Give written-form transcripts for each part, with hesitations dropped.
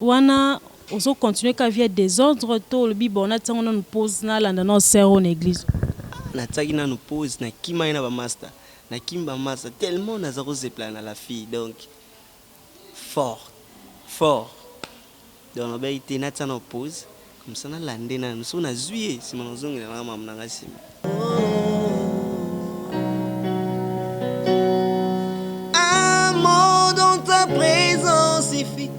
Wana ozo continuer ka via désordre to le bibona tsango na pose na landa na sero en église. Na tsaki na nous pose na kima ina ba master. Na kimba master tellement na zako zepla na la fille donc fort. Donc on a été na tsana pose comme ça na landé na nous na zuie si mon zongi na mama na ngasi. Amour dans ta présence suffit.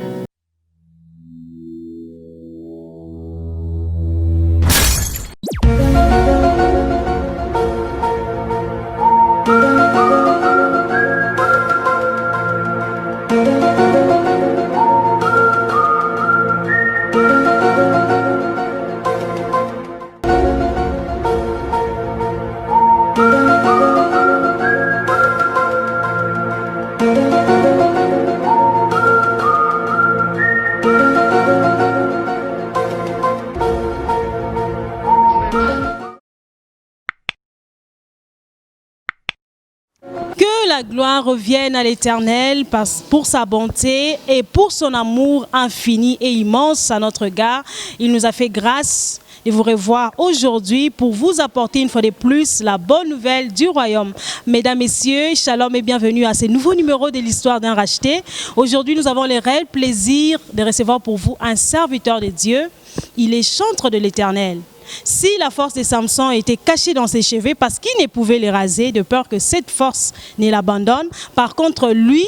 La gloire revienne à l'Éternel pour sa bonté et pour son amour infini et immense à notre égard. Il nous a fait grâce de vous revoir aujourd'hui pour vous apporter une fois de plus la bonne nouvelle du royaume. Mesdames, Messieurs, shalom et bienvenue à ce nouveau numéro de l'histoire d'un racheté. Aujourd'hui, nous avons le réel plaisir de recevoir pour vous un serviteur de Dieu. Il est chantre de l'Éternel. Si la force de Samson était cachée dans ses cheveux parce qu'il ne pouvait les raser de peur que cette force ne l'abandonne, par contre lui,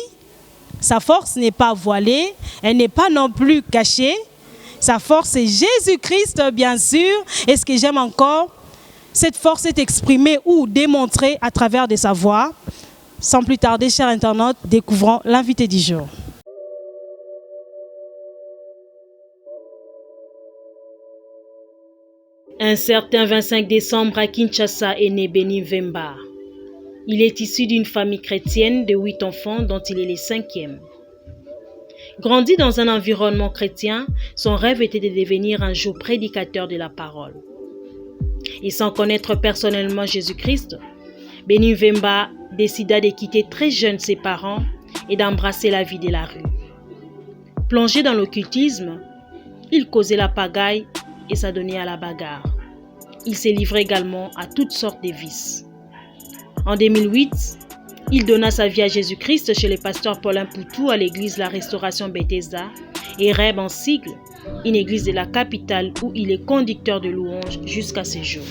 sa force n'est pas voilée, elle n'est pas non plus cachée. Sa force est Jésus-Christ bien sûr. Et ce que j'aime encore, cette force est exprimée ou démontrée à travers de sa voix. Sans plus tarder, chers internautes, découvrons l'invité du jour. Un certain 25 décembre à Kinshasa est né Béni Mvemba. Il est issu d'une famille chrétienne de 8 enfants dont il est le 5e. Grandi dans un environnement chrétien, son rêve était de devenir un jour prédicateur de la parole. Et sans connaître personnellement Jésus-Christ, Béni Mvemba décida de quitter très jeune ses parents et d'embrasser la vie de la rue. Plongé dans l'occultisme, il causait la pagaille et s'adonnait à la bagarre. Il s'est livré également à toutes sortes de vices. En 2008, il donna sa vie à Jésus-Christ chez le pasteur Paulin Poutou à l'église La Restauration Bethesda et rêve en sigle, une église de la capitale où il est conducteur de louanges jusqu'à ce jour.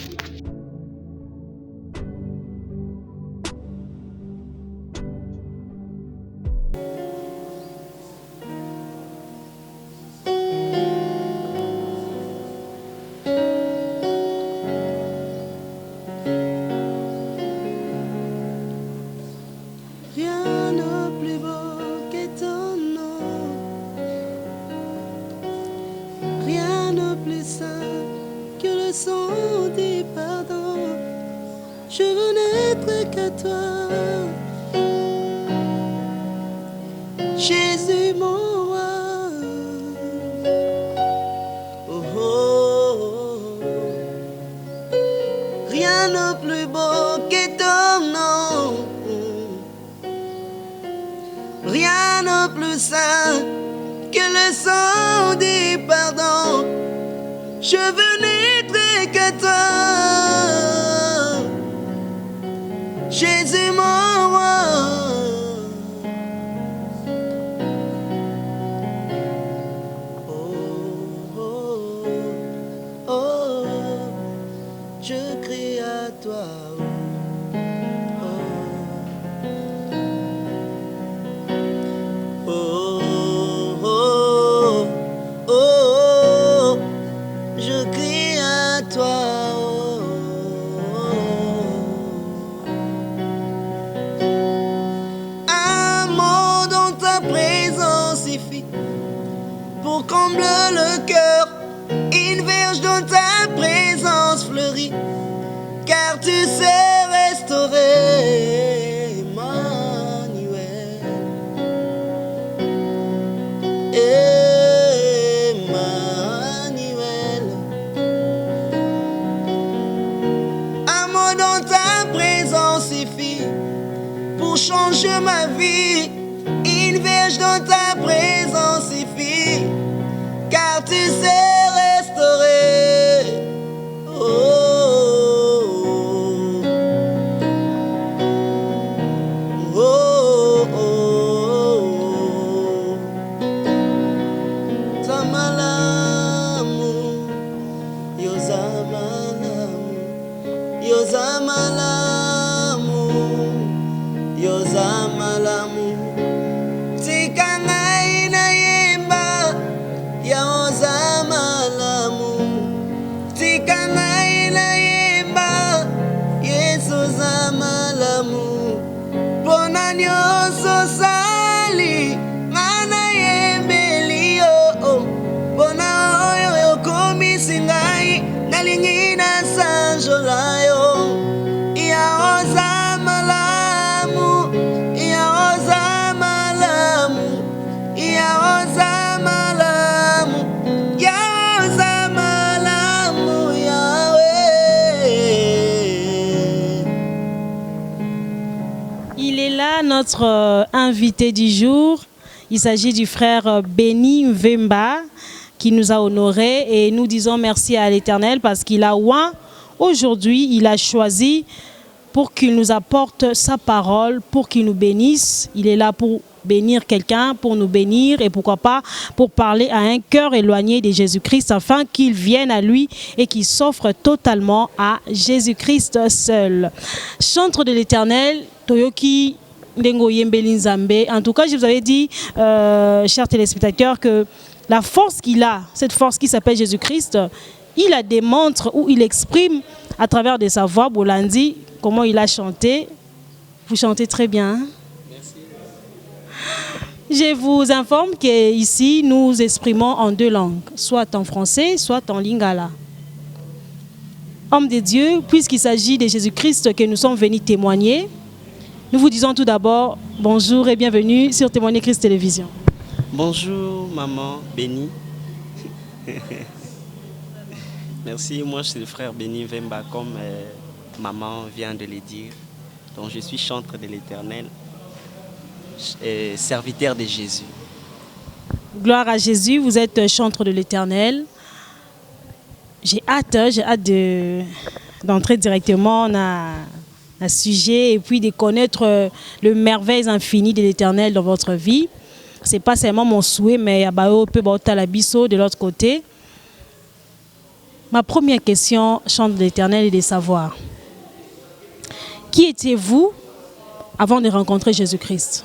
Je veux n'être qu'à toi, Jésus mon roi. Oh, oh, oh. Rien de plus beau que ton nom, rien de plus saint que le sang du pardon. Je veux n'être qu'à toi, Jésus mon roi. Oh, oh, oh, je crie à toi. Oh, oh, oh, oh, je crie à toi. Pour combler le cœur, une verge dans ta présence fleurit, car tu sais restaurer Emmanuel, Emmanuel. Amour dans ta présence suffit pour changer ma vie, une verge dans ta présence suffit malamu, yoza malamu, yoza malamu, yoza malamu. Tika ngai na yemba, yoza malamu. Tika ngai na yemba, Yesu za malamu. Pona nyonso sali, ngana yembeli yo. Pona oyo yokomisi ngai, nalingi na sanjola yo. Yaoza malamu, yaoza malamu, yaoza malamu, yaoza malamu, Yahweh. Il est là, notre invité du jour. Il s'agit du frère Béni Mvemba qui nous a honorés et nous disons merci à l'Éternel parce qu'il a oint. Aujourd'hui, il a choisi pour qu'il nous apporte sa parole, pour qu'il nous bénisse. Il est là pour bénir quelqu'un, pour nous bénir et pourquoi pas pour parler à un cœur éloigné de Jésus-Christ afin qu'il vienne à lui et qu'il s'offre totalement à Jésus-Christ seul. Chantre de l'Éternel, Toyoki Ndengo Yembeli Nzambe. En tout cas, je vous avais dit, chers téléspectateurs, que la force qu'il a, cette force qui s'appelle Jésus-Christ, il la démontre ou il exprime à travers de sa voix. Bolandi, comment il a chanté. Vous chantez très bien. Hein? Merci. Je vous informe qu'ici, nous exprimons en deux langues, soit en français, soit en lingala. Homme de Dieu, puisqu'il s'agit de Jésus-Christ que nous sommes venus témoigner, nous vous disons tout d'abord bonjour et bienvenue sur Témoigner Christ Télévision. Bonjour maman Béni. Merci, moi je suis le frère Béni Mvemba comme maman vient de le dire. Donc je suis chantre de l'Éternel, serviteur de Jésus. Gloire à Jésus, vous êtes chantre de l'Éternel. J'ai hâte d'entrer directement dans un sujet et puis de connaître le merveille infini de l'Éternel dans votre vie. Ce n'est pas seulement mon souhait, mais il y a de l'autre côté. Ma première question, chante de l'Éternel, est de savoir qui étiez-vous avant de rencontrer Jésus-Christ?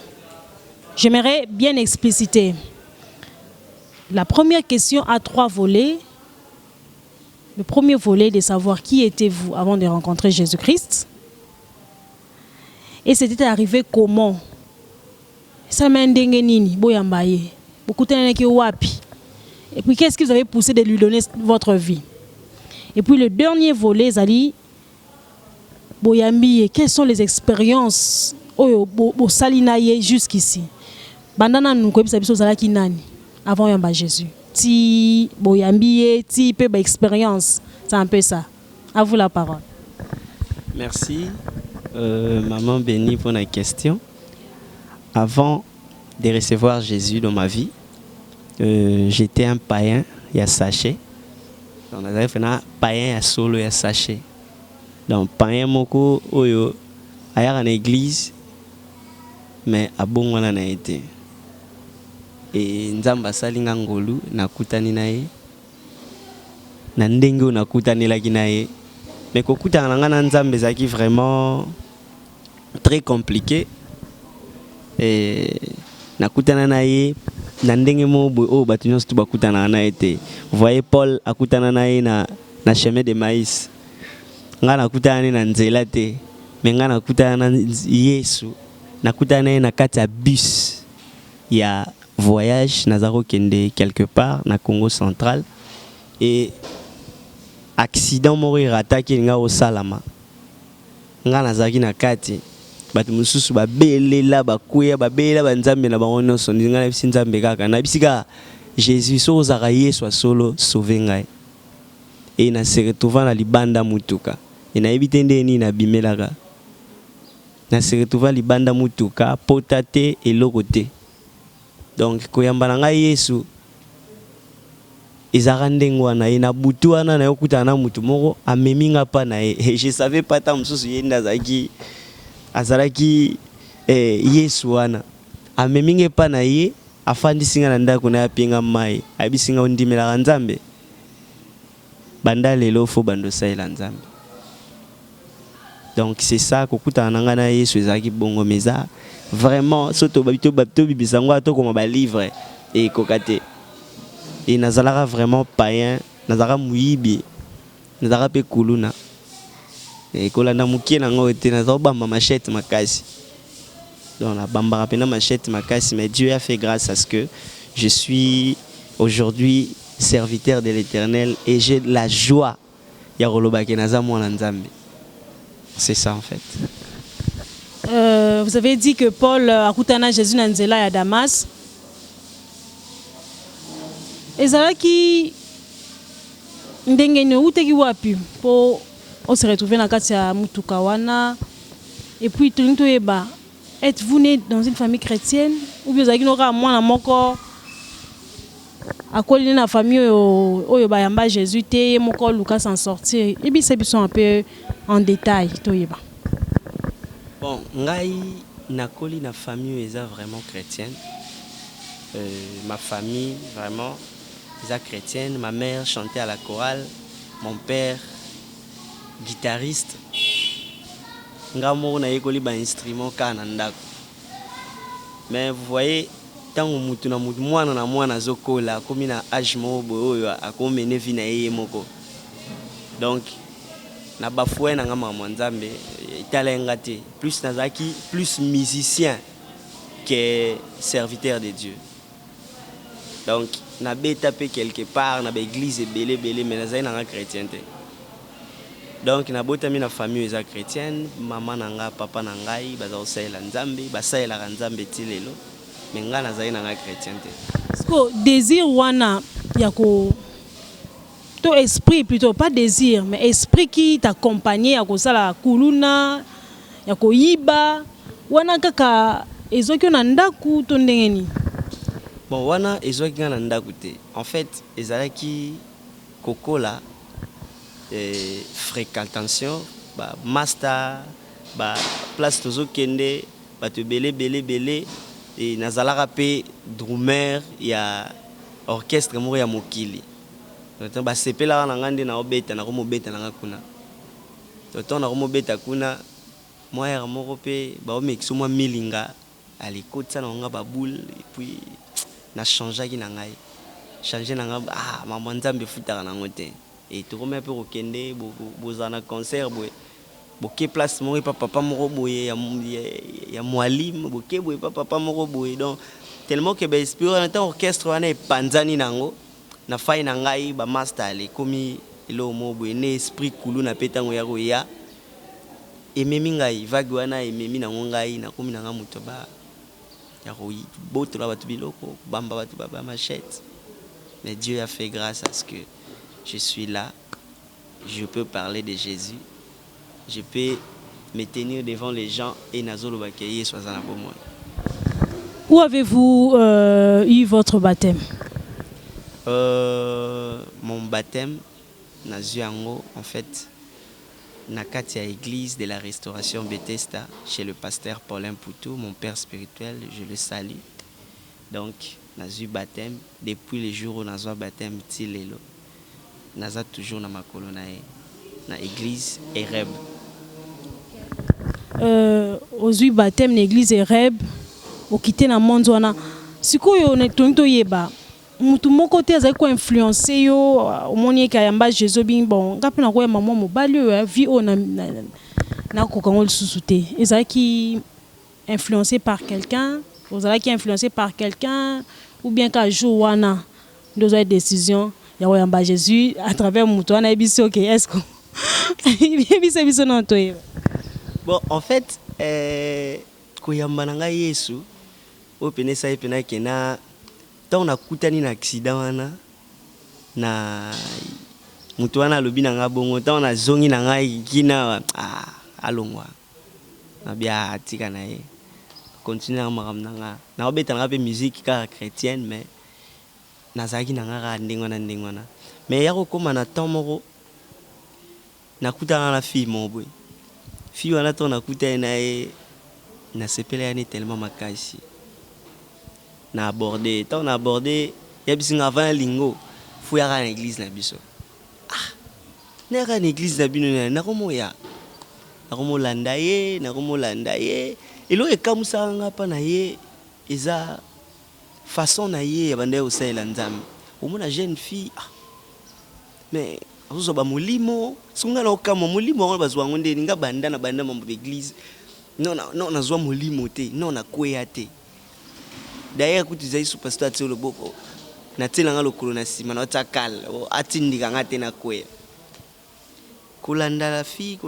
J'aimerais bien expliciter. La première question a 3 volets. Le premier volet est de savoir qui étiez-vous avant de rencontrer Jésus-Christ. Et c'était arrivé comment? Ça m'a ndenge nini boyambaye. Beaucoup de wapi. Et puis qu'est-ce qui vous avez poussé de lui donner votre vie? Et puis le dernier volet, Zali, boyambi, quelles sont les expériences au salinaye jusqu'ici? Bandana nous connaissons biso zalaki nani avant yamba Jésus. Ti boyambi, ti peu expérience, c'est un peu ça. À vous la parole. Merci maman Béni pour la question. Avant de recevoir Jésus dans ma vie, j'étais un païen, il y a sachet. Donc, on a fait un païen, il y a solo, il y a sachet. Donc, païen, moko, oyo, ailleurs en église, mais à bon on en a été. Et nzamba salinga ngolu, na kutani nae, na ndengo na kutani laki nae. Mais kokuta na nzambe zaki vraiment très compliqué. Et nakutana naye na ndenge mo o batunyo stu bakutana na été. Vous voyez Paul akutana naye na chemin de maïs. Nga nakutana na nzela te, mais nga nakutana na Yesu. Nakutana naye na kati ya bus. Il y a voyage nazaro kende quelque part na Congo central et accident mourir attaqué nga au Salama. Nga nazaki na kati batu mususu babelela bakuya babelela banzambe na bango nyonso ndinga na bisi nzambe kaka na bisika Jésus so ozaka Yesu solo sauver ngai et na se retrouva na libanda mutuka et na ebite ndeni na bimelaka na se retrouva libanda mutuka potate eloko te. Donc koyamba na ngai Yesu ezaka ndenge wana ye na butu wana na yokutana na mutu moko ameminga pa na ye. Je savais pas ta mususu yenda zaki azalaki Yesu wana ameminge pa na ye afandi singa na ndako na pinga mai abi singa ondimela nzambe banda lelo fo bando saila nzambe. Donc c'est ça kokuta nanga na Yesu ezaki bongo meza vraiment soto babito babito bibisango ato comme ba livre et kokate et nazalaka vraiment païen nazalaka muyibi nazalaka pe kuluna et kolanda mukie nango ete nazalaka bamba machette makasi. Donc la bamba rapena machette makasi, mais Dieu a fait grâce à ce que je suis aujourd'hui serviteur de l'Éternel et j'ai la joie ya rolobake naza mwana nzambe. C'est ça en fait. Vous avez dit que Paul a koutana Jésus Nanzela à Damas. Ezalaki ndengene uteki wapi pour on se retrouver dans kati ya mutuka wana et puis tout eba êtes-vous né dans une famille chrétienne ou bien ezalaki noka mwana moko akoli na famille oyo bayamba Jésus te moko Lucas s'en sortir et bien c'est biso un peu en détail toyeba. Bon, ngai nakoli na famille eza vraiment chrétienne. Ma famille vraiment eza chrétienne, ma mère chantait à la chorale, mon père guitariste. Ngamo na yekoli ba instrument kana ndako. Mais vous voyez tango mutu na mutu mwana zokola komi na âge mo boyo akomene vi na yeye moko. Donc na bafoué na ngama mwanzambe italenga te plus nazaki plus musicien que serviteur de Dieu. Donc na beta pe quelque part na l'église belé mais nazai na chrétienté. Donc na botami na famille eza chrétienne, maman nanga papa nangai baza osela nzambe basela nzambe tilelo mais nga nazai na chrétienté. Sko désir wana yako to esprit plutôt pas désir mais esprit qui t'accompagnait à kosala kuluna yako yiba wana kaka ezoki na ndaku to ndengeni. Bon wana ezoki na ndaku te. En fait ezalaki kokola fréquentation ba master ba place tozo kende ba te belé et nazalaka pe drummer ya orchestre moko ya mokili. Donc ba sepela na ngande na obeta na komobeta na kuna. Donc na komobeta kuna moya moko pe ba o mixo mo milinga alikotsa na nga ba boule et puis na changer ki na ngai. Changer na nga maman nzambe futaka na ngote. Et tout comme un peu okende bozana concert boke place moko papa moko boye ya mwalim boke boye papa moko boye. Donc tellement que ba esprit en tant orchestre wana epanzani nango na fai na ngai ba master ale komi elo mo boye ne esprit kulu na petango ya roya ememi ngai vague wana ememi na ngai na komi na nga muto ba ya royi boto la batu biloko bamba batu ba machette. Mais Dieu a fait grâce à ce que je suis là, je peux parler de Jésus, je peux me tenir devant les gens et nazolo bakeye soit za pour moi. Où avez-vous eu votre baptême? Mon baptême nazuango en fait nakati ya église de la Restauration Bethesda chez le pasteur Paulin Poutou, mon père spirituel, je le salue. Donc nazu baptême depuis le jour où nazwa baptême tilelo. Naza toujours na makolo na église Ereb. Ozui baptême na église Ereb okité na monde wana sikoyo ne tonto yeba mutu moko te azali ko influencer yo omoni ka yamba Jésus bin bon ngapi na ko ya maman mobali yo vie o na ko kango lisusu te ezali influencé par quelqu'un ozali influencé par quelqu'un ou bien ka jour wana dozo décision ya yamba Jésus à travers mutu wana ebiso ke est-ce que biso non to yeba. Bon en fait ko yamba na ngai Yesu o penesa epena kena tant on a kutani na accident wana na mutu wana lobi na nga bongo tant on a zongi na ngai kina alongwa na bia atika na ye continuer à maram na nga na obeta na pe musique car chrétienne mais nazaki na nga ndengwana mais yako koma na temps moko nakuta na fille mon boy fille wana to nakuta na ye na sepela yani tellement makasi na abordé tant na abordé ya bisinga avant lingo fuyaka na église na biso naka na église na bino na komoya nakomolanda ye elo ekamusaka nga mpa na ye eza façon na ye ya banda kosalela nzambe omona jeune fille mais azozwa bamolimo soki nga na okama molimo yango bazwa yango ndeni nga banda na mambo d'église non nazwa molimo te non nakweya te d'ailleurs kutu ezali su pasteur atie loboko natielanga lokolo na nsima na otya kala atindika nga te nakweya kolanda la fille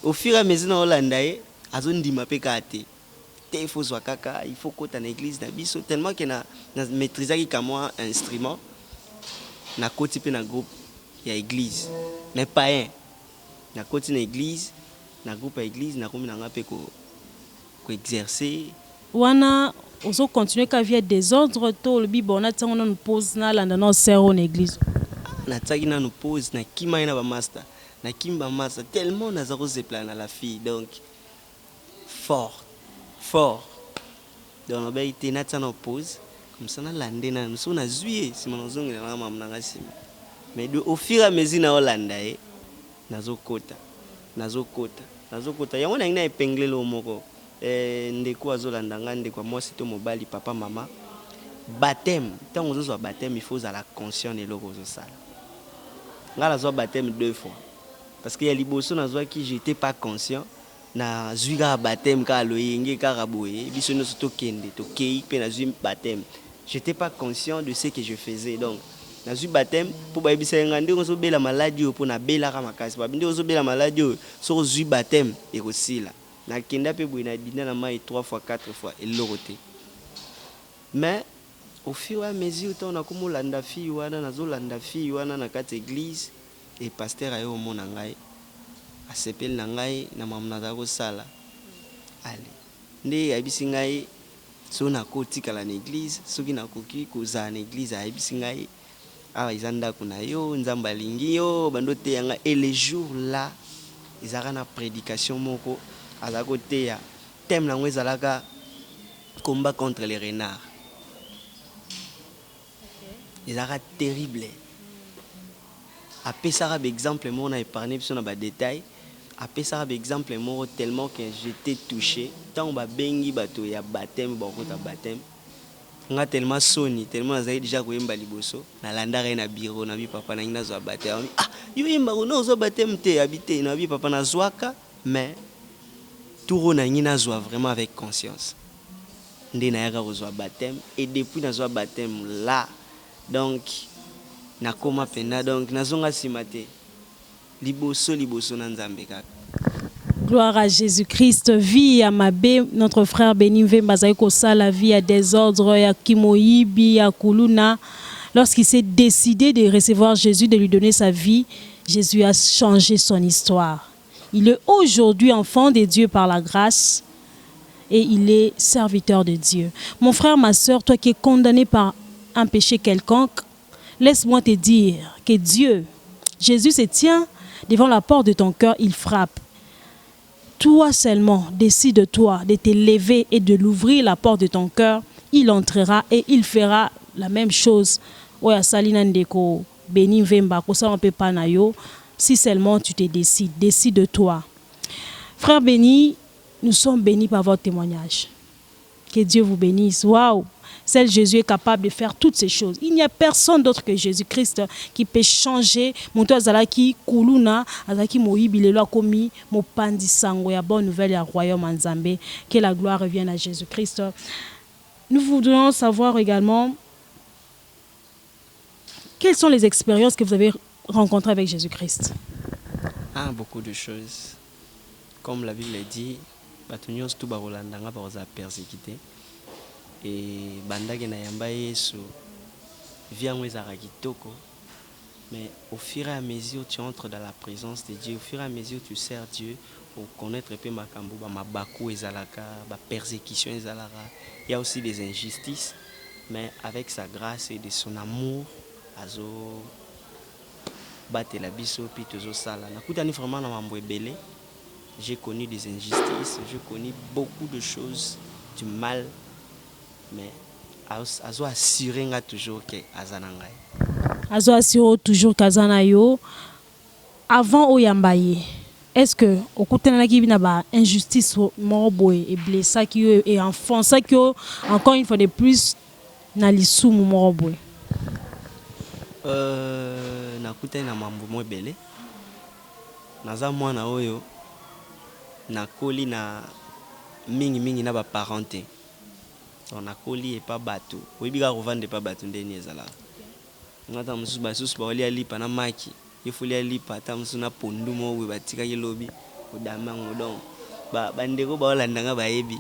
au fur et à mesure na olanda ye azondima mpe kaka te il faut zwa kaka il faut kota na église na biso tellement que na maîtrisaki kamwa instrument na koti mpe na groupe ya église mais païen na koti na église na groupe ya église nakomi nanga mpe koexercer wana ozo continuer ka vie désordre to lobi bona ntango nanu pose nalanda na osero na église natiaki nanu pose nakima ye na bamaster nakimi bamaster tellement naza kozepela na la fille donc fort donc nabai te natia na pose comme ça nalande nanu so nazwi ye nsima nazongela na mama nanga nsima mais au fur et à mesure na olanda ye nazokota yango nangi na epenglelo moko ndeko azolanda nga ndeko ya mwasi to mobali papa mama baptême ntango ozozwa baptême il faut ozala conscient na eloko ozosala nga nazwa baptême 2 fois parce que ya liboso nazwaki j'étais pas conscient nazwi kaka baptême kaka loyenge kaka boye biso nyonso tokende tokei mpe nazwi baptême j'étais pas conscient de ce que je faisais donc nazwi baptême mpo bayebisa nga ndenge ozobela maladi oyo mpo nabelaka makasi babi ndenge ozobela maladi oyo soki ozwi baptême ekosila nakenda mpe boye nabinda na mai 3 fois 4 fois eloko te mais au fur et à mesure ntango nakomolanda fille wana nazolanda fille wana na kati église et pasteur aye omona ngai asepeli na ngai na mamu nazala kosala ale nde ayebisi ngai soki nakotikala na église soki nakoki kozala na église ayebisi ngai awa eza ndako na yo nzambe alingi yo bando teya ngai et les jours là ezalaka na prédication moko azala koteya thème nango ezalaka combat contre les renards ezalaka terrible apesaka baexemple moko na épargne biso na badétail apesaka baexemple moko tellement que j'étais touché ntango babengi bato ya baptême bakota baptême nga tellement soni tellement nazali déjà koyemba liboso nalandaka ye na bureau na bi papa nangi nazwa baptême yo yemba kona ozwa baptême te abi te na bi papa nazwaka mais turo nangi nazwa vraiment avec conscience nde nayaka kozwa baptême et depuis nazwa baptême là donc nakoma pena donc nazonga nsima te liboso na nzambe kaka. Gloire à Jésus-Christ. Vie à Mabé, notre frère Béni Mvemba Kosa, la vie à désordre, à Kimoyibi, à Kuluna. Lorsqu'il s'est décidé de recevoir Jésus, de lui donner sa vie, Jésus a changé son histoire. Il est aujourd'hui enfant de Dieu par la grâce et il est serviteur de Dieu. Mon frère, ma soeur, toi qui es condamné par un péché quelconque, laisse-moi te dire que Dieu, Jésus se tient devant la porte de ton cœur, il frappe. Toi seulement, décide-toi de te lever et de l'ouvrir la porte de ton cœur. Il entrera et il fera la même chose. Si seulement tu te décides, décide-toi. Frère Béni, nous sommes bénis par votre témoignage. Que Dieu vous bénisse. Waouh! Seul Jésus est capable de faire toutes ces choses. Il n'y a personne d'autre que Jésus-Christ qui peut changer. Monto azalaki kuluna, azalaki moyibi lelo komi mopandi sango ya bonne nouvelle ya royaume nzambe. Que la gloire revienne à Jésus-Christ. Nous voudrions savoir également quelles sont les expériences que vous avez rencontrées avec Jésus-Christ. Beaucoup de choses. Comme la Bible dit, batunions tout barolandanga baroza persécuté. Et bandage na yamba Yesu vient à kitoko, mais au fur et à mesure tu entres dans la présence de Dieu, au fur et à mesure tu sers Dieu pour connaître un peu makambo ma bakou ezalaka ba persécution ezalaka, il y a aussi des injustices, mais avec sa grâce et de son amour azo battre la biso puis tozo sala na kutani vraiment na mambo ebele. J'ai connu des injustices, j'ai connu beaucoup de choses, du mal mais azo assuré nga toujours que azana ngai. Azo assuré toujours kazana yo avant oyambaye. Est-ce que au côté na ki bina ba injustice moroboy et blessa qui et enfonça qui encore une fois de plus na lisumu moroboy. Nakutana na mambo mo belé. Naza mwana oyo nakoli na mingi na ba parenté. On nakoli et pas bateau. Oyibiga rovande pas bateau ndeni ezala. Ngata mususu basusu ba oli ali pana maki. Yefuli ali pata mususu na pondu mo we batika ke lobi odamango donc ba bandeko ba olanda nga bayebi.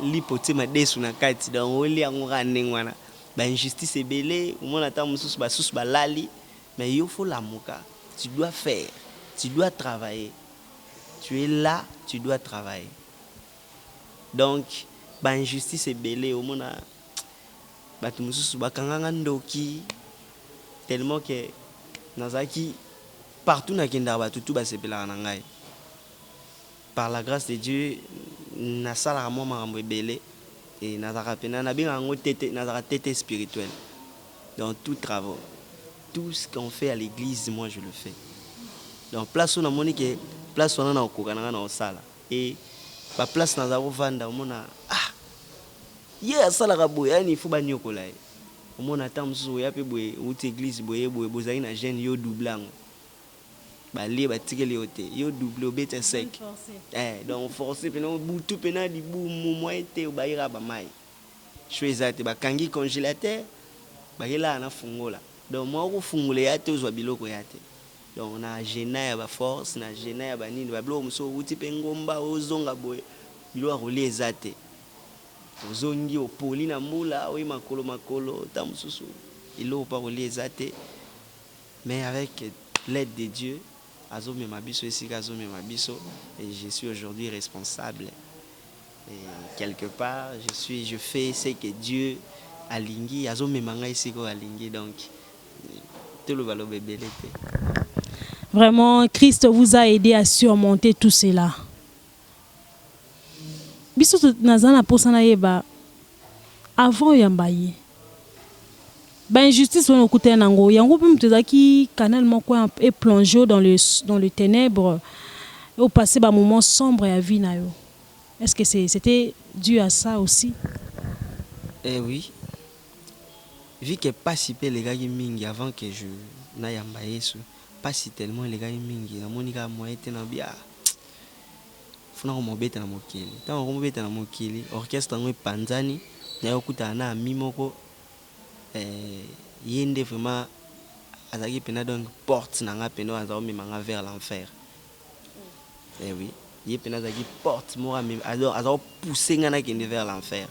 Lipo tima desu na kati donc oli angora nengwana. Ba injustice ebele, omona ta mususu basusu balali, mais il faut l'amuka. Tu dois faire, tu dois travailler. Tu es là, tu dois travailler. Donc ba injustice ebele omona batu mususu bakanganga ndoki tellement que nazaki partout na kenda batu tout basepela na ngai. Par la grâce de Dieu na sala mo makambo ebele et nazaka pena na binga ngo tete nazaka tete spirituel. Dans tout travail, tout ce qu'on fait à l'église, moi je le fais. Donc place où na monique place où on a okokana na osala et ba place na za vanda omona yeah sala ka boya ni fu ba nyokola e omona tamsu ya pe boye uti église boye bozali na jeune yo doublango ba li ba tikeli ote yo double obete sec donc forcer pena butu pena di bu moite ba ira ba mai choisate ba kangi congélateur ba ila na fungola donc moi ko fungule ya te ozwa biloko ya te donc na gena ya ba force na gena ya ba nini ba blo muso uti pe ngomba ozonga boye bilo ko lezate ozongi opoli na mbula oyi makolo tamususu ilo pa ko lezate mais avec l'aide de Dieu azo me mabiso ici azo me mabiso et je suis aujourd'hui responsable et quelque part je fais ce que Dieu a lingi azo me manga ici ko alingi donc tout le valeur bébé. Vraiment, Christ vous a aidé à surmonter tout cela. Biso nazana posana yeba avant yambaye. Ba injustice on okuté nango yango pe mtezaki canal moko est plongé dans le ténèbre au passé ba moment sombre à vie na yo. Est-ce que c'était dû à ça aussi? Eh oui. Vu que pas si peu les gars mingi avant que je na yambaye so pas si tellement les gars mingi na monika moite na bia. Funa ko mobeta na mokili. Tant ko mobeta na mokili orchestre ngo panzani na yokuta na mimoko yende vraiment azaki pena donc porte nanga pena azao mimanga vers l'enfer. Eh oui, yé pena azaki porte mora azao pousser ngana kende vers l'enfer.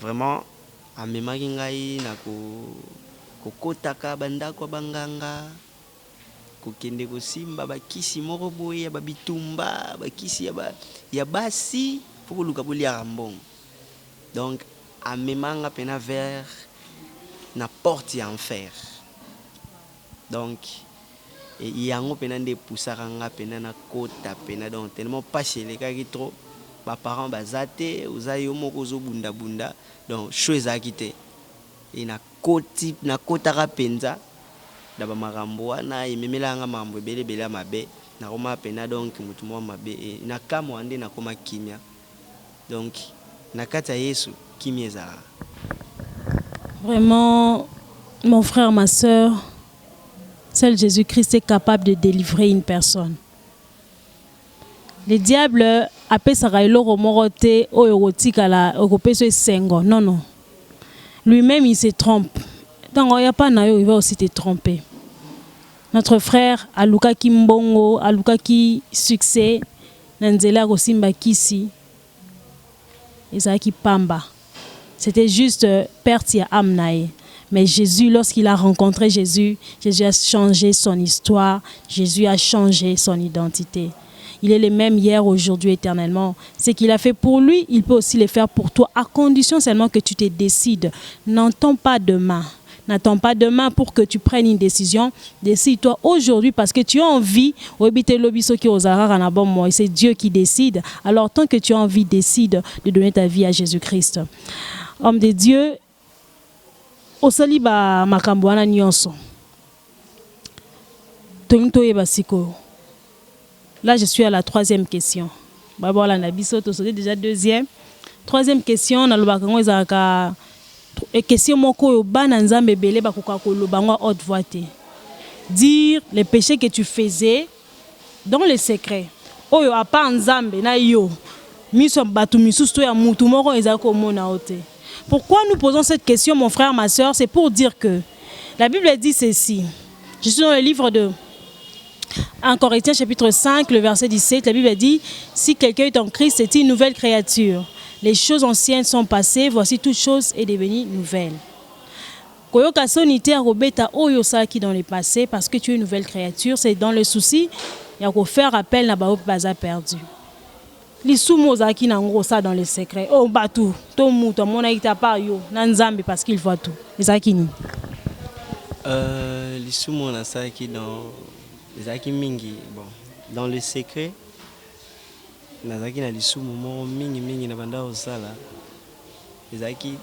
Vraiment amemaki ngai na kokotaka bandako banganga kokende kosimba bakisi moko boye ba bitumba bakisi ya basi pour luka bolia rambon. Donc amemanga pena vers na porte ya enfer. Donc yango pena nde poussaka nga pena na kota pena donc tellement pas chez les gars qui trop ba parents bazate ozayo moko zo bunda donc chose a quitté et na kota ka penza da ba marambo wana imemela nga mambo bele mabe na koma pena donc mutu mo mabe na kamo ande na koma kimia donc na kata Yesu kimia za. Vraiment, mon frère, ma soeur, seul Jésus-Christ est capable de délivrer une personne. Le diable a fait sa railo romorote o erotika la europeso sengo. Non. Lui-même, il se trompe. Donc, il n'y a pas nayo, il va aussi te tromper. Notre frère, Aluka Kimbongo, Aluka Ki succès, Nanzela Rosimba Kisi, Isaki Pamba. C'était juste perte ya amnae. Mais Jésus, lorsqu'il a rencontré Jésus, Jésus a changé son histoire, Jésus a changé son identité. Il est le même hier, aujourd'hui, éternellement. Ce qu'il a fait pour lui, il peut aussi le faire pour toi, à condition seulement que tu te décides. N'entends pas demain. N'attends pas demain pour que tu prennes une décision. Décide-toi aujourd'hui parce que tu as envie. C'est Dieu qui décide. Alors tant que tu as envie, décide de donner ta vie à Jésus-Christ. Homme de Dieu, osali ba makambo wana nyonso. Tonto yeba siko. Là, je suis à la troisième question. D'abord, la nabiso, tu es déjà deuxième. Troisième question, na loba kango ezaka question moko yo bana nzambe belé ba koka ko loba ngwa haute voix te. Dire les péchés que tu faisais dans le secret. Oyo apa nzambe na yo. Miso batu misusu to ya mutu moko ezako mona ote. Pourquoi nous posons cette question, mon frère, ma soeur? C'est pour dire que la Bible dit ceci. Je suis dans le livre de 1 Corinthiens chapitre 5, le verset 17. La Bible dit, si quelqu'un est en Christ, c'est une nouvelle créature. Les choses anciennes sont passées, voici toute chose est devenue nouvelle. Koyoka sonité robeta oyo saki dans le passé parce que tu es une nouvelle créature, c'est dans le souci il y a faire appel na ba baza perdu. Les sumo zaki na ngro ça dans le secret. Oh batu, to muto mona ita pa yo na nzambe parce qu'il voit tout. Ezaki ni. Les sumo na saki dans ezaki mingi bon dans le secret. Nazaki na lisumu mo mingi na banda osala ezaki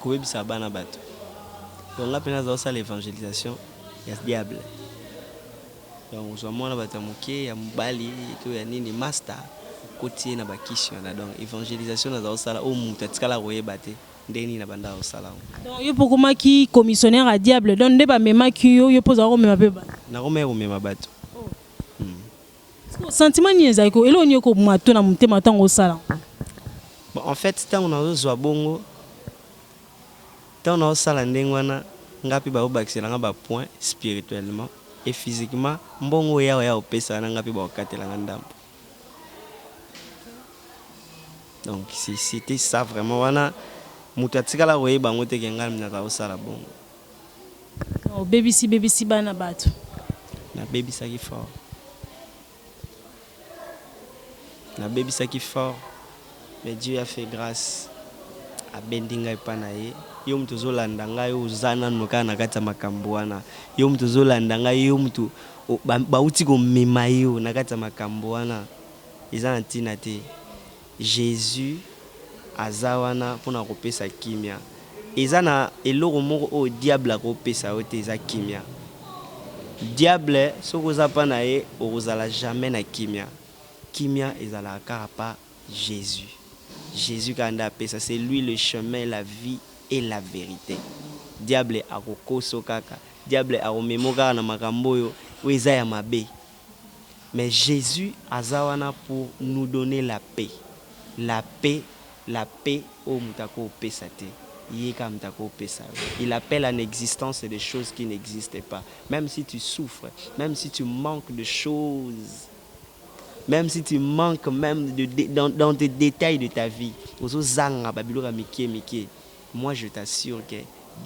koyebisa bana bato donc là pena za osala l'évangélisation ya diable donc on soit mona bato moke ya mobali to ya nini master kotie na bakisho na donc évangélisation na za osala o mutu atikala koyeba te ndeni na banda osala donc yo pokoma ki commissionnaire à diable donc nde ba mema ki yo poza ko mema pe ba na ko mema mema bato. Sentiment ni ezako elo ni ko mato na mutema tango sala. Bon en fait tant on a zo bongo tant on a sala ndengwana ngapi ba obakisela nga ba point spirituellement et physiquement mbongo ya opesa na ngapi ba okatela nga ndambo. Donc c'était ça vraiment wana mutu atikala koyeba ngote kenga mina za osala bongo. Oh baby si bana bato. Na baby ça qui fort. Na baby ça qui fort, mais Dieu a fait grâce à bendinga epanaye. Yo mtu zolanda nga yo zana noka na kata makambo wana. Yo mtu zolanda nga yo mtu bauti ko mema yo na kata makambo wana. Eza ntina te. Jésus azawana pona kopesa kimia. Eza na eloko moko o diable akopesa ote eza kimia. Diable soko za panaye ozala jamais na kimia. Kimia ezala pas Jésus. Jésus kanda pesa, c'est lui le chemin, la vie et la vérité. Diable akokoso kaka, diable akomemoka na makambo yo weza ya mabe. Mais Jésus azawana pour nous donner la paix. La paix au mutako pesa te. Il appelle en existence des choses qui n'existent pas. Même si tu souffres, même si tu manques de choses, même si tu manques même dans des détails de ta vie, moi je t'assure que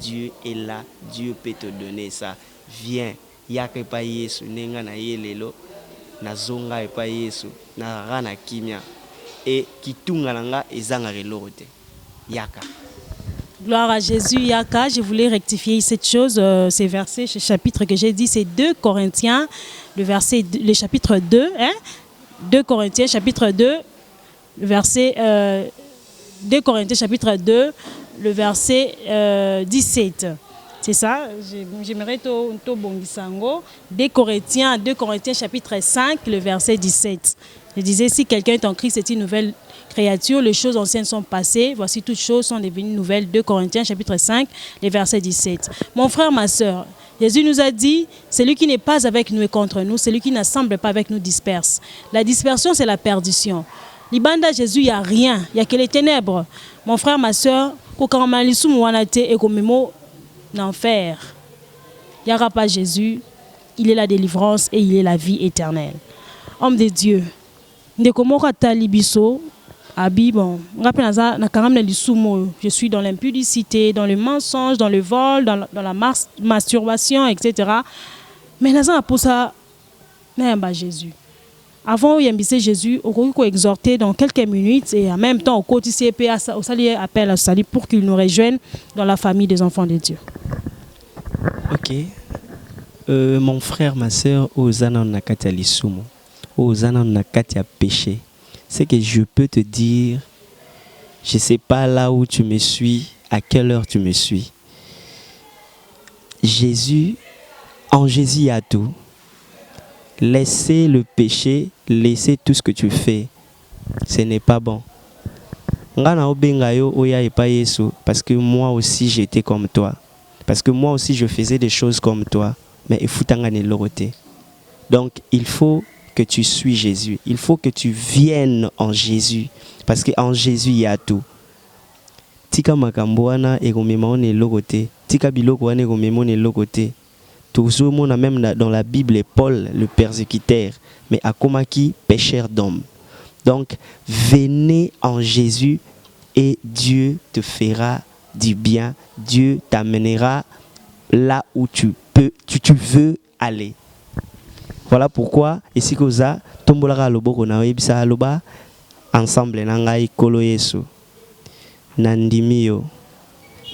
Dieu est là, Dieu peut te donner ça. Viens, yaka pa Yesu, nenga na yelelo, na zonga pa Yesu, na rana kimia, et kitunga nanga ezanga relorote. Yaka. Gloire à Jésus, Yaka. Je voulais rectifier cette chose, ces versets, ce chapitre que j'ai dit, c'est 2 Corinthiens, le chapitre 2, hein? 2 Corinthiens chapitre 2, le verset 2 Corinthiens chapitre 2, le verset 17. C'est ça, j'aimerais to bongisango. 2 Corinthiens chapitre 5, le verset 17. Je disais, si quelqu'un est en Christ, c'est une nouvelle créature, les choses anciennes sont passées, voici toutes choses sont devenues nouvelles. 2 Corinthiens chapitre 5, le verset 17. Mon frère, ma soeur, Jésus nous a dit, celui qui n'est pas avec nous est contre nous, celui qui n'assemble pas avec nous disperse. La dispersion, c'est la perdition. Libanda Jésus, il n'y a rien, il n'y a que les ténèbres. Mon frère, ma soeur, et l'enfer. Il n'y aura pas Jésus, il est la délivrance et il est la vie éternelle. Homme de Dieu, je suis dans l'impudicité, dans le mensonge, dans le vol, dans la masturbation, etc. Mais pour ça, Jésus. Avant de Jésus, on peut exhorter dans quelques minutes et en même temps, on appelle à salut pour qu'il nous rejoigne dans la famille des enfants de Dieu. Ok. Mon frère, ma soeur, Ozana Nakati Lisumo, Ozana Nakati a péché. C'est que je peux te dire, je ne sais pas là où tu me suis à quelle heure tu me suis. Jésus, en Jésus il y a tout. Laisser le péché, laisser tout ce que tu fais, ce n'est pas bon. Parce que moi aussi j'étais comme toi. Parce que moi aussi je faisais des choses comme toi. Mais il faut t'engager. Donc il faut que tu suis Jésus. Il faut que tu viennes en Jésus. Parce qu'en Jésus il y a tout. Tika makamboana egomemone logote. Tika bilokwane egomemone logote. Toujours mon même dans la Bible Paul le persécuteur. Mais akomaki pécheur d'homme. Donc venez en Jésus et Dieu te fera du bien. Dieu t'amènera là où tu veux aller. Voilà pourquoi ici koza tombolaka loboko na yebisa loba ensemble na ngai kolo Yesu. Nandimi yo.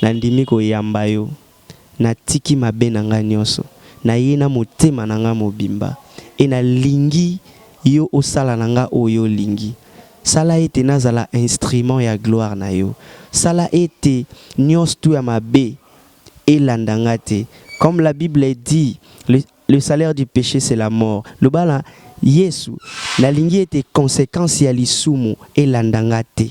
Nandimi ko yamba yo. Na tiki mabe na nga nyonso. Na yena motema na nga mobimba. E na lingi yo osala na nga oyo lingi. Sala ete nazala instrument ya gloire na yo. Sala ete nyos tu ya mabe elandanga te. Comme la Bible dit, le salaire du péché c'est la mort. Le bala Yesu la lingi ete conséquence ya lisumu elandanga te.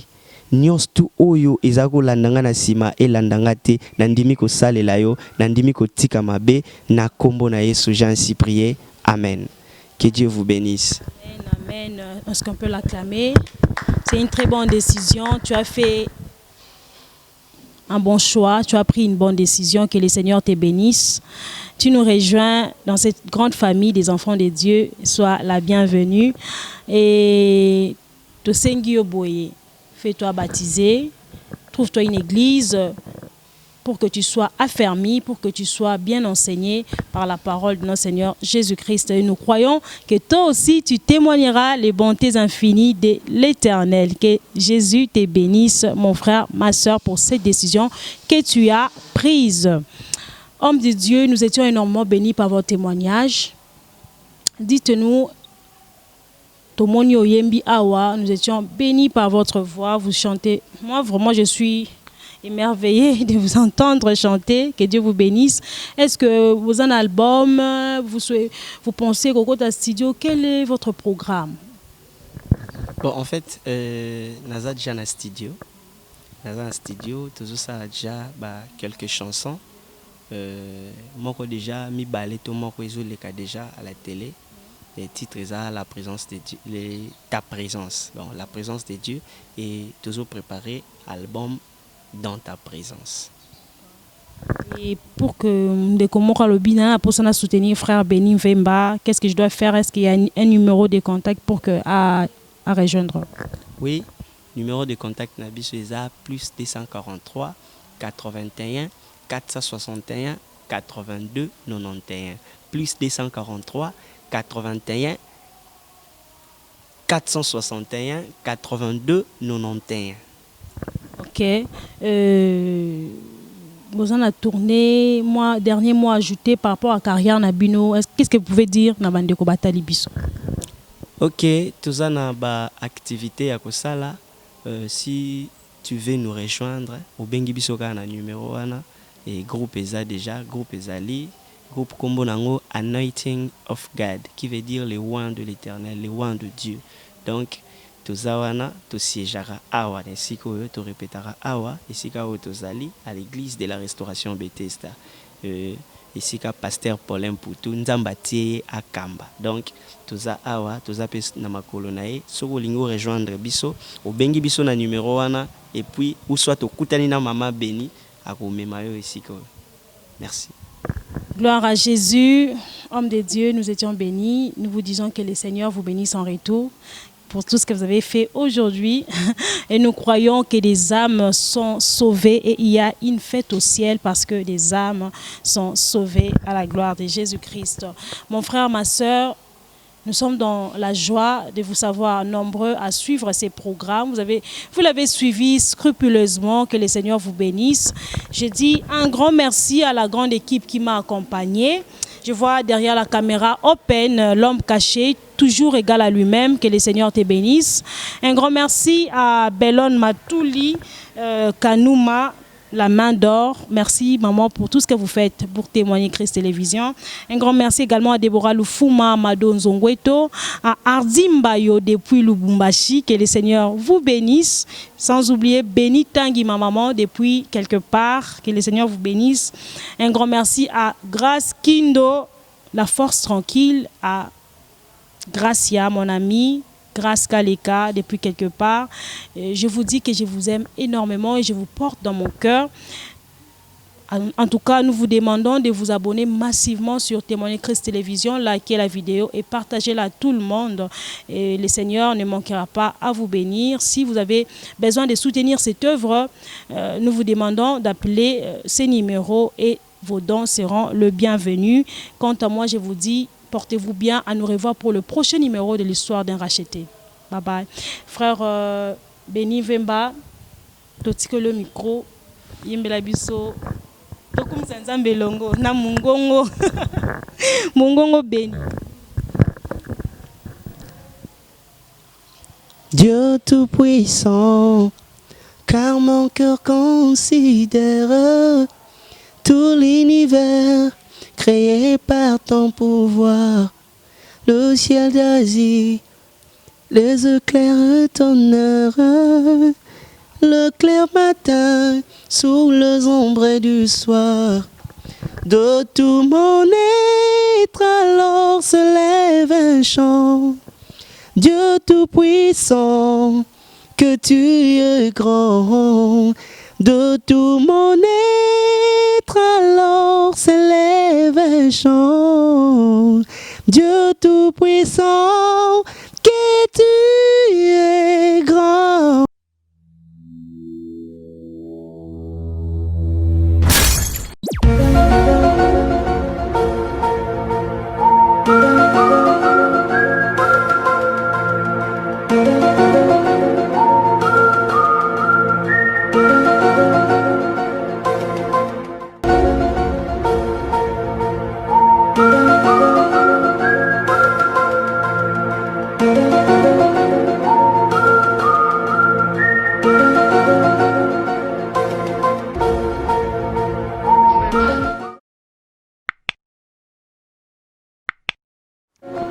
Nyos tu oyo ezako landanga na sima elandanga te. Nandimi ko salela yo, nandimi ko tika mabe na kombo na Yesu j'ai ainsi prié. Amen. Que Dieu vous bénisse. Amen. Est-ce qu'on peut l'acclamer? C'est une très bonne décision. Tu as fait un bon choix. Tu as pris une bonne décision. Que le Seigneur te bénisse. Tu nous rejoins dans cette grande famille des enfants de Dieu. Sois la bienvenue. Et Tosengi Oboye, fais-toi baptiser. Trouve-toi une église pour que tu sois affermi, pour que tu sois bien enseigné par la parole de notre Seigneur Jésus-Christ. Et nous croyons que toi aussi, tu témoigneras les bontés infinies de l'Éternel. Que Jésus te bénisse, mon frère, ma soeur, pour cette décision que tu as prise. Homme de Dieu, nous étions énormément bénis par votre témoignage. Dites-nous, Tomoni Oyembi Awa, nous étions bénis par votre voix. Vous chantez. Moi, vraiment, je suis émerveillé de vous entendre chanter. Que Dieu vous bénisse. Est-ce que vous avez un album? Vous pensez au studio? Quel est votre programme? Bon, en fait, Naza déjà un studio. Naza un studio. Tout ça a déjà quelques chansons. Moi déjà mi balé tout moi déjà à la télé. Les titres ça la présence de Dieu, ta présence. Bon, la présence de Dieu et toujours préparé album dans ta présence. Et pour que de comment le bina pour ça soutenir frère Béni Vemba, qu'est-ce que je dois faire? Est-ce qu'il y a un numéro de contact pour que à rejoindre? Oui, numéro de contact nabiso est plus 243 81 461 82 91 plus 243 81 461 82 91. Ok. Vous en avez tourné, dernier mois ajouté par rapport à carrière Nabino. Qu'est-ce que vous pouvez dire na bande ko batali biso? Ok, tout ça na ba activité à Kosala. Si tu veux nous rejoindre, au bengi biso ka na numéro wana et groupe eza déjà, groupe ezali, groupe kombo nango Anointing of God, qui veut dire les oins de l'Éternel, les oins de Dieu. Donc tozawana to siégera awa ainsi que to répétera awa ici ka tozali à l'église de la Restauration Bethesda. Ici ka pasteur Paulin Poutou nzambati akamba. Donc toza awa toza pe na makolo nae soko lingo rejoindre biso au bengi biso na numéro wana et puis ou soit to kutani na mama Béni akomema yo ici ko. Merci. Gloire à Jésus, homme de Dieu, nous étions bénis. Nous vous disons que le Seigneur vous bénisse en retour pour tout ce que vous avez fait aujourd'hui. Et nous croyons que des âmes sont sauvées et il y a une fête au ciel parce que des âmes sont sauvées à la gloire de Jésus-Christ. Mon frère, ma soeur, nous sommes dans la joie de vous savoir nombreux à suivre ces programmes. Vous l'avez suivi scrupuleusement. Que le Seigneur vous bénisse. Je dis un grand merci à la grande équipe qui m'a accompagné. Je vois derrière la caméra Open, l'homme caché, toujours égal à lui-même. Que le Seigneur te bénisse. Un grand merci à Bellon Matouli, Kanouma, la main d'or. Merci, maman, pour tout ce que vous faites pour témoigner Christ Télévision. Un grand merci également à Deborah Lufuma, Mado Nzongweto, à Ardimbayo depuis Lubumbashi. Que le Seigneur vous bénisse. Sans oublier Béni Tanguy, ma maman, depuis quelque part. Que le Seigneur vous bénisse. Un grand merci à Grace Kindo, la force tranquille, à Gracia, mon amie. Grâce Kaleka, depuis quelque part. Je vous dis que je vous aime énormément et je vous porte dans mon cœur. En tout cas, nous vous demandons de vous abonner massivement sur Témoigner Christ Télévision, likez la vidéo et partagez-la à tout le monde. Et le Seigneur ne manquera pas à vous bénir. Si vous avez besoin de soutenir cette œuvre, nous vous demandons d'appeler ces numéros et vos dons seront le bienvenu. Quant à moi, je vous dis, portez-vous bien, à nous revoir pour le prochain numéro de l'histoire d'un racheté. Bye bye. Frère Béni Vemba, totiko le micro, yimbela biso, tokum sanzambe longo, na mungongo, mungongo Béni. Dieu tout-puissant, car mon cœur considère tout l'univers créé par ton pouvoir, le ciel d'Asie, les éclairs tonnerres, le clair matin sous les ombres du soir. De tout mon être alors se lève un chant. Dieu tout-puissant, que tu es grand. De tout mon être alors s'élève un chant. Dieu tout-puissant, que tu es grand.